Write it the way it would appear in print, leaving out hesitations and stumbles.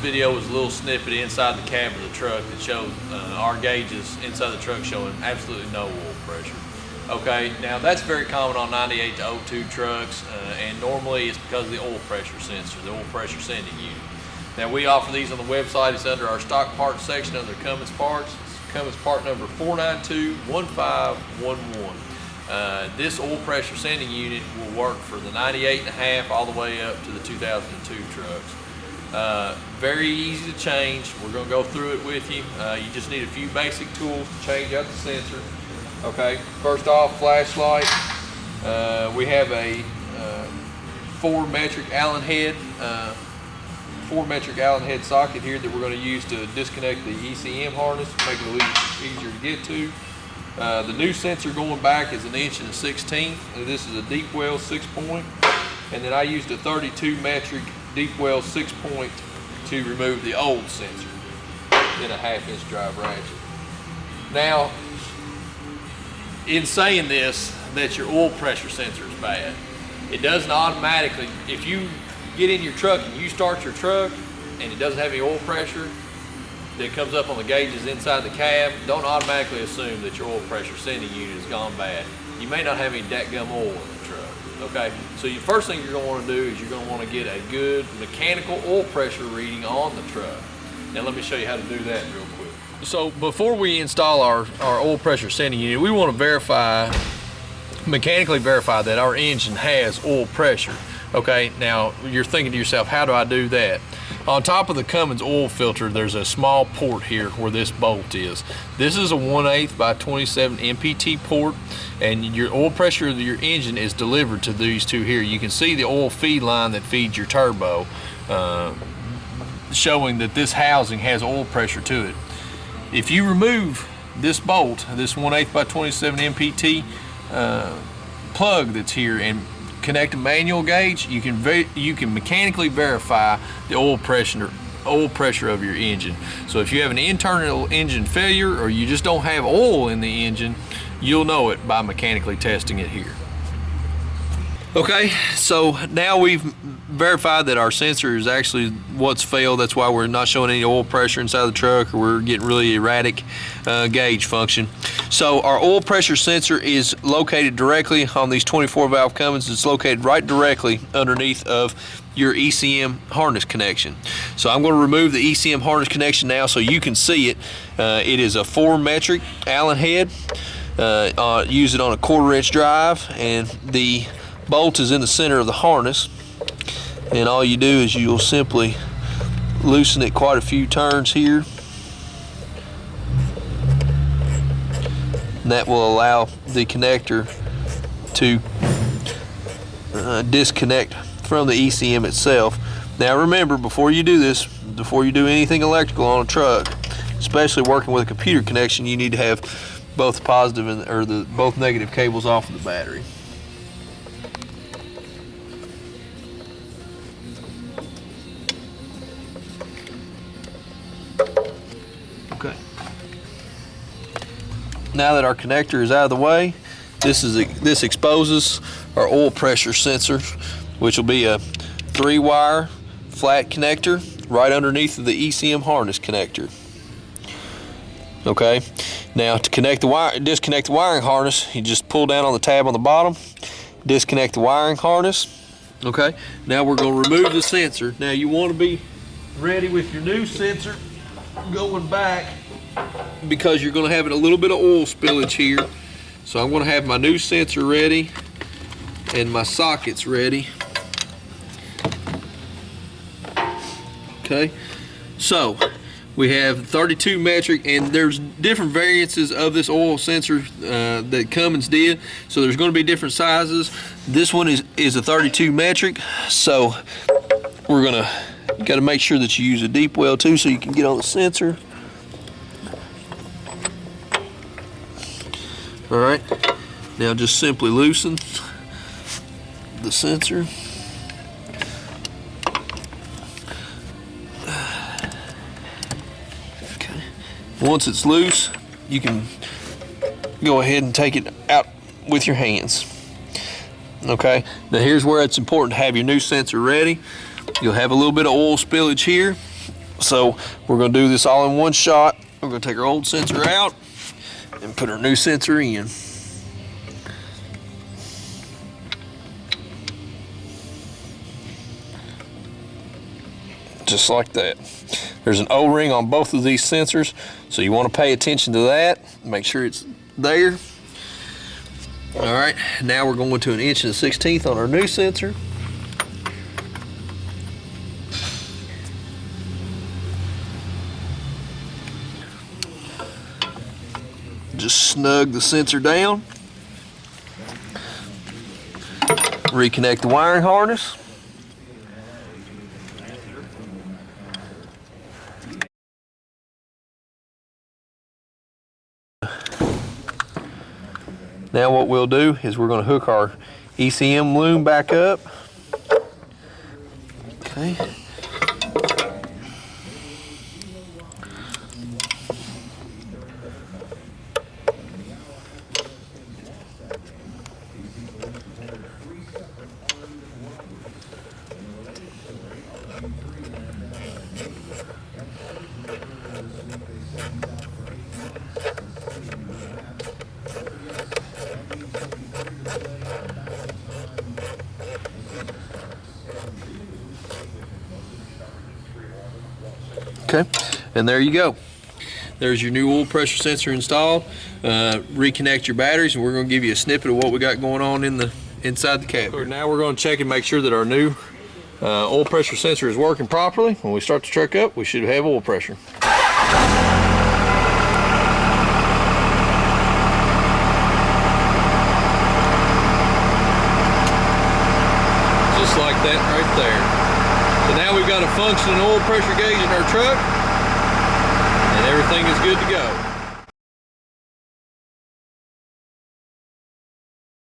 video was a little snippet inside the cab of the truck that showed our gauges inside the truck showing absolutely no oil pressure. Okay, now that's very common on 98 to 02 trucks, and normally it's because of the oil pressure sensor, the oil pressure sending unit. Now we offer these on the website. It's under our stock parts section under Cummins parts. It's Cummins part number 4921511. This oil pressure sending unit will work for the 98.5 all the way up to the 2002 trucks. Very easy to change. We're going to go through it with you. You just need a few basic tools to change out the sensor. Okay, first off, flashlight. We have a 4 metric Allen head socket here that we're going to use to disconnect the ECM harness, make it a little easier to get to. The new sensor going back is 1 1/16". This is a deep well 6-point, and then I used a 32 metric deep well 6-point to remove the old sensor in a 1/2 inch drive ratchet. Now, in saying this, that your oil pressure sensor is bad, it doesn't automatically, if you get in your truck and you start your truck and it doesn't have any oil pressure that comes up on the gauges inside the cab, don't automatically assume that your oil pressure sending unit has gone bad. You may not have any dadgum oil in the truck. Okay, so the first thing you're going to want to do is you're going to want to get a good mechanical oil pressure reading on the truck. Now let me show you how to do that real quick. So before we install our oil pressure sending unit, we want to mechanically verify that our engine has oil pressure. Okay, now you're thinking to yourself, how do I do that? On top of the Cummins oil filter, there's a small port here where this bolt is. This is a 1/8 by 27 MPT port, and your oil pressure of your engine is delivered to these two here. You can see the oil feed line that feeds your turbo, showing that this housing has oil pressure to it. If you remove this bolt, this 1/8 by 27 MPT plug that's here, and connect a manual gauge, you can mechanically verify the oil pressure of your engine. So if you have an internal engine failure or you just don't have oil in the engine, you'll know it by mechanically testing it here. Okay, so now we've verified that our sensor is actually what's failed. That's why we're not showing any oil pressure inside the truck, or we're getting really erratic gauge function. So our oil pressure sensor is located directly on these 24 valve Cummins. It's located right directly underneath of your ECM harness connection. So I'm going to remove the ECM harness connection now so you can see it. It is a 4 metric Allen head. Use it on a 1/4 inch drive, and the bolt is in the center of the harness, and all you do is you'll simply loosen it quite a few turns here, and that will allow the connector to disconnect from the ECM itself. Now remember, before you do this, before you do anything electrical on a truck, especially working with a computer connection, you need to have both positive and both negative cables off of the battery. Okay. Now that our connector is out of the way, this exposes our oil pressure sensor, which will be a 3-wire flat connector right underneath of the ECM harness connector. Okay. Now to disconnect the wiring harness, you just pull down on the tab on the bottom, disconnect the wiring harness. Okay. Now we're going to remove the sensor. Now you want to be ready with your new sensor going back, because you're going to have a little bit of oil spillage here. So I'm going to have my new sensor ready and my sockets ready. Okay, so we have 32 metric, and there's different variances of this oil sensor that Cummins did, so there's going to be different sizes. This one is a 32 metric, so we're going to got to make sure that you use a deep well too, so you can get on the sensor. All right, now just simply loosen the sensor. Okay. Once it's loose, you can go ahead and take it out with your hands. Okay, now here's where it's important to have your new sensor ready. You'll have a little bit of oil spillage here, So we're going to do this all in one shot. We're going to take our old sensor out and put our new sensor in. Just like that. There's an O-ring on both of these sensors, so you want to pay attention to that. Make sure it's there. All right, now we're going to 1 1/16 on our new sensor. Just snug the sensor down. Reconnect the wiring harness. Now what we'll do is we're going to hook our ECM loom back up. Okay. Okay, and there you go. There's your new oil pressure sensor installed. Reconnect your batteries, and we're going to give you a snippet of what we got going on inside the cab. So now we're going to check and make sure that our new oil pressure sensor is working properly. When we start the truck up, we should have oil pressure. Just like that right there. So now we've got a functioning oil pressure gauge in our truck, and everything is good to go.